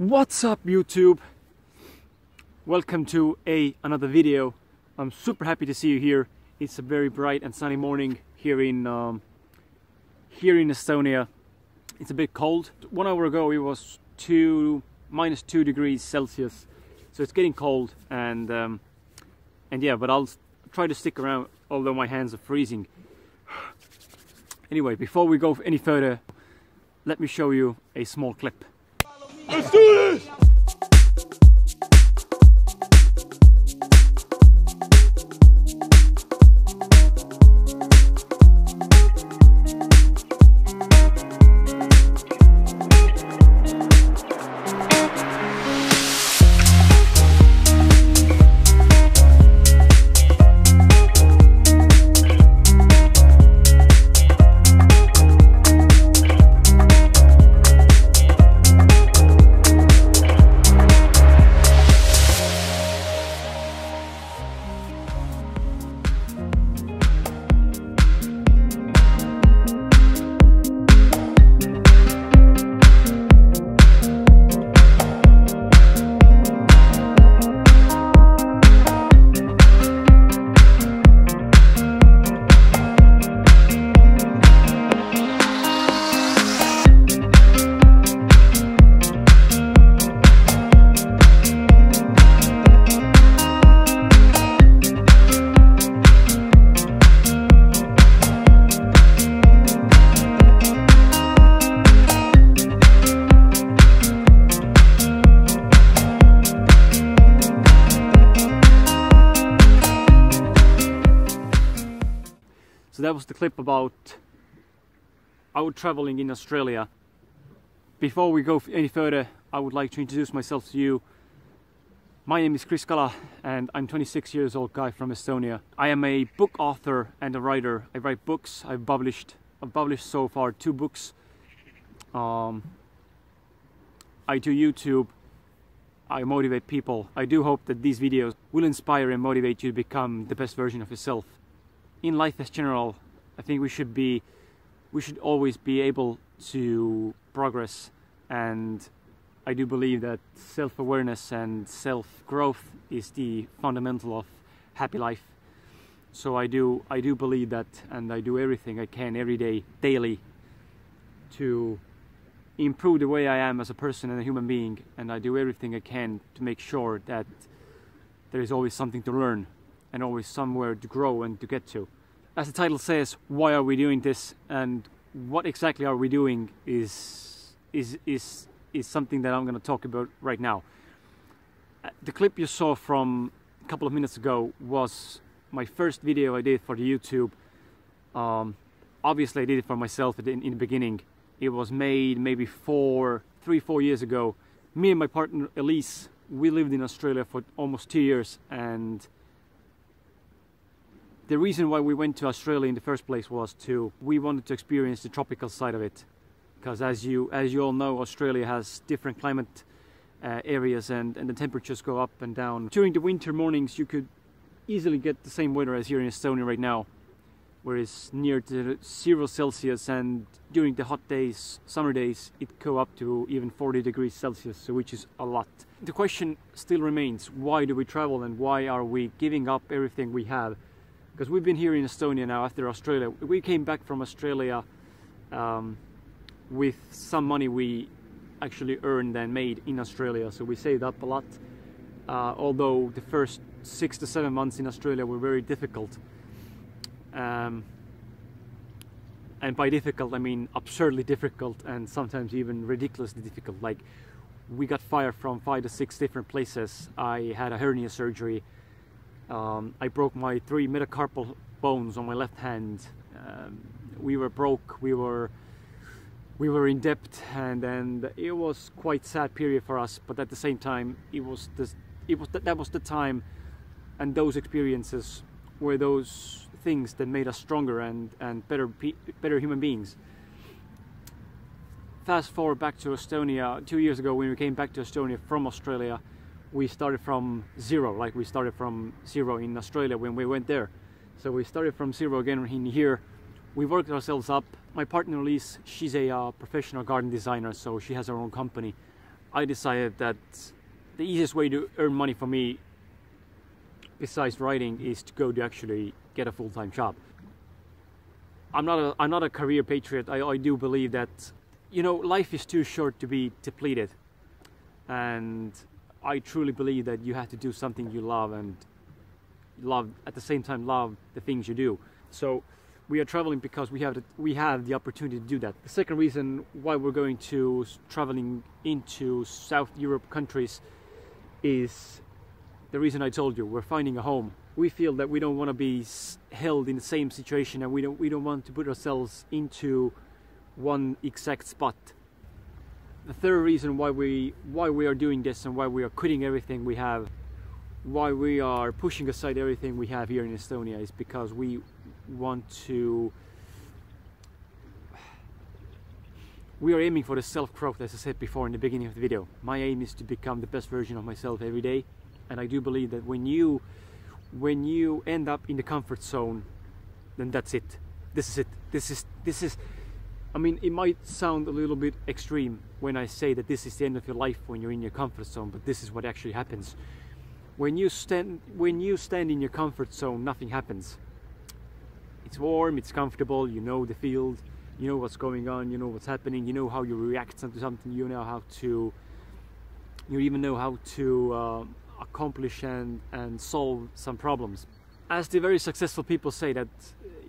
What's up, YouTube? Welcome to another video. I'm super happy to see you here. It's a very bright and sunny morning here in Estonia. It's a bit cold. 1 hour ago it was minus 2 degrees Celsius, so it's getting cold, and yeah, but I'll try to stick around although my hands are freezing. Anyway, before we go any further, let me show you a small clip. Let's do this! So that was the clip about our traveling in Australia. Before we go any further, I would like to introduce myself to you. My name is Chris and I'm 26 years old guy from Estonia. I am a book author and a writer. I write books. I've published so far 2 books. I do YouTube. I motivate people. I do hope that these videos will inspire and motivate you to become the best version of yourself. In life as general, I think we should always be able to progress, and I do believe that self-awareness and self-growth is the fundamental of happy life. So I do believe that, and I do everything I can every day, daily, to improve the way I am as a person and a human being, and I do everything I can to make sure that there is always something to learn and always somewhere to grow and to get to. As the title says, why are we doing this and what exactly are we doing is something that I'm going to talk about right now. The clip you saw from a couple of minutes ago was my first video I did for the YouTube. Obviously I did it for myself in the beginning. It was made maybe 3-4 years ago. Me and my partner Elise, we lived in Australia for almost 2 years, and the reason why we went to Australia in the first place was we wanted to experience the tropical side of it, because as you all know, Australia has different climate areas, and the temperatures go up and down. During the winter mornings you could easily get the same weather as here in Estonia right now, where it's near to 0 Celsius, and during the hot days, summer days, it go up to even 40 degrees Celsius, so which is a lot. The question still remains, why do we travel and why are we giving up everything we have? Because we've been here in Estonia now after Australia. We came back from Australia with some money we actually earned and made in Australia, so we saved up a lot. Although the first 6 to 7 months in Australia were very difficult. And by difficult I mean absurdly difficult, and sometimes even ridiculously difficult. Like, we got fired from 5 to 6 different places. I had a hernia surgery. I broke my 3 metacarpal bones on my left hand. We were broke, we were in debt, and it was quite sad period for us. But at the same time, that was the time, and those experiences were those things that made us stronger and better human beings. Fast forward back to Estonia 2 years ago, when we came back to Estonia from Australia. We started from zero, like we started from zero in Australia when we went there. So we started from zero again in here. We worked ourselves up. My partner Elise, she's a professional garden designer, so she has her own company. I decided that the easiest way to earn money for me, besides writing, is to go to actually get a full-time job. I'm not a career patriot. I do believe that, you know, life is too short to be depleted, and I truly believe that you have to do something you love, and at the same time love the things you do. So we are traveling because we have the opportunity to do that. The second reason why we're going to traveling into South Europe countries is the reason I told you. We're finding a home. We feel that we don't want to be held in the same situation, and we don't want to put ourselves into one exact spot. The third reason why we are doing this and why we are quitting everything we have, why we are pushing aside everything we have here in Estonia, is because we are aiming for the self-growth, as I said before in the beginning of the video. My aim is to become the best version of myself every day, and I do believe that when you end up in the comfort zone, then that's it. This is I mean, it might sound a little bit extreme when I say that this is the end of your life when you're in your comfort zone, but this is what actually happens. When you stand in your comfort zone, nothing happens. It's warm, it's comfortable, you know the field, you know what's going on, you know what's happening, you know how you react to something, you even know how to accomplish and solve some problems. As the very successful people say, that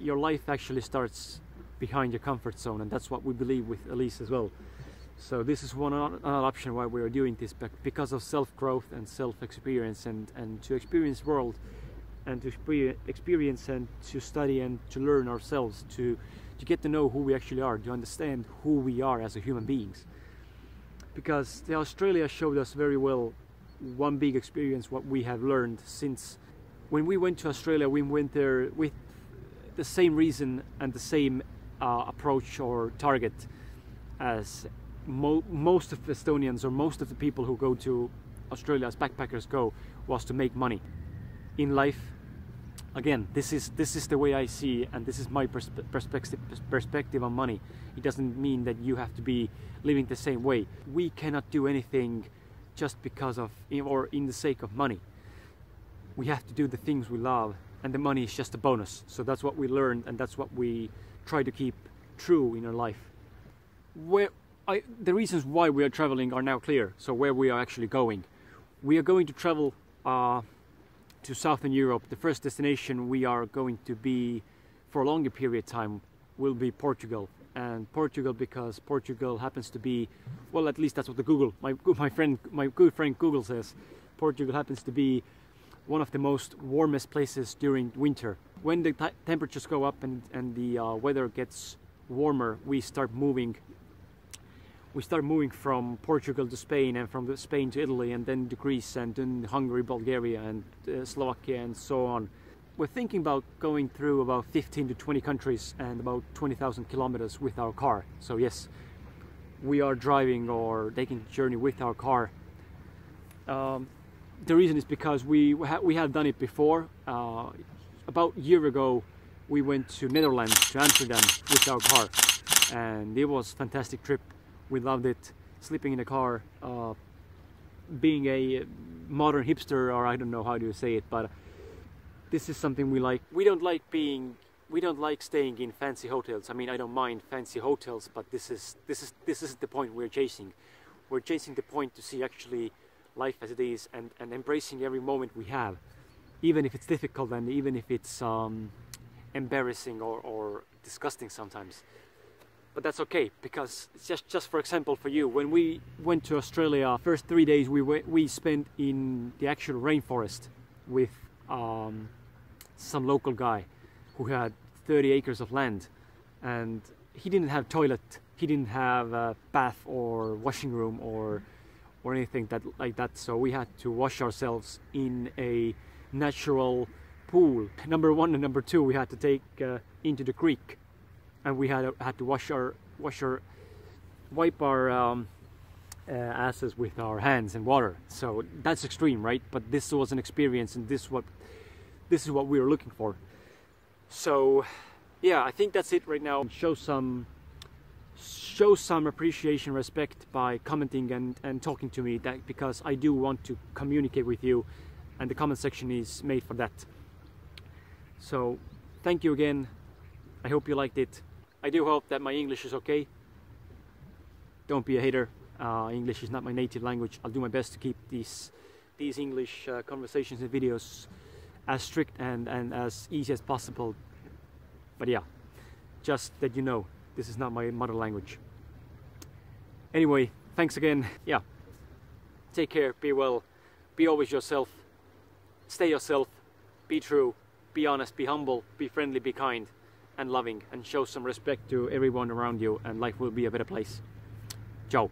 your life actually starts behind your comfort zone, and that's what we believe with Elise as well. So this is another option why we are doing this, because of self-growth and self-experience, and to experience the world, and to experience and to study and to learn ourselves, to get to know who we actually are, to understand who we are as a human beings. Because the Australia showed us very well one big experience, what we have learned since when we went to Australia. We went there with the same reason and the same approach or target as most of the Estonians, or most of the people who go to Australia as backpackers go, was to make money in life. Again, this is the way I see, and this is my perspective on money. It doesn't mean that you have to be living the same way. We cannot do anything just because of or in the sake of money. We have to do the things we love, and the money is just a bonus. So that's what we learned, and that's what we try to keep true in our life. The reasons why we are traveling are now clear. So where we are actually going. We are going to travel to Southern Europe. The first destination we are going to be for a longer period of time will be Portugal. And Portugal, because Portugal happens to be, well, at least that's what my good friend Google says. Portugal happens to be one of the most warmest places during winter. When the temperatures go up and the weather gets warmer, we start moving from Portugal to Spain, and from Spain to Italy, and then to Greece, and then Hungary, Bulgaria, and Slovakia, and so on. We're thinking about going through about 15 to 20 countries and about 20,000 kilometers with our car. So yes, we are driving or taking a journey with our car. The reason is because we have done it before. About a year ago, we went to Netherlands, to Amsterdam, with our car, and it was a fantastic trip. We loved it, sleeping in a car, being a modern hipster, or I don't know how to say it, but this is something we like. We don't like staying in fancy hotels. I mean, I don't mind fancy hotels, but this is the point we're chasing. We're chasing the point to see actually life as it is, and embracing every moment we have, even if it's difficult, and even if it's embarrassing or disgusting sometimes. But that's okay, because it's just for example for you, when we went to Australia, first 3 days we spent in the actual rainforest with some local guy who had 30 acres of land, and he didn't have toilet, he didn't have a bath or washing room or anything like that, so we had to wash ourselves in a natural pool. Number one and number two, we had to take into the creek, and we had to wipe our asses with our hands in water. So that's extreme, right? But this was an experience, and this is what we were looking for. So yeah, I think that's it right now. Show some show some appreciation, respect by commenting and talking to me, that because I do want to communicate with you, and the comment section is made for that. So thank you again. I hope you liked it. I do hope that my English is okay. Don't be a hater. English is not my native language. I'll do my best to keep these English conversations and videos as strict and as easy as possible. But yeah, just that you know, this is not my mother language. Anyway, thanks again. Yeah, take care, be well, be always yourself, stay yourself, be true, be honest, be humble, be friendly, be kind and loving, and show some respect to everyone around you, and life will be a better place. Ciao.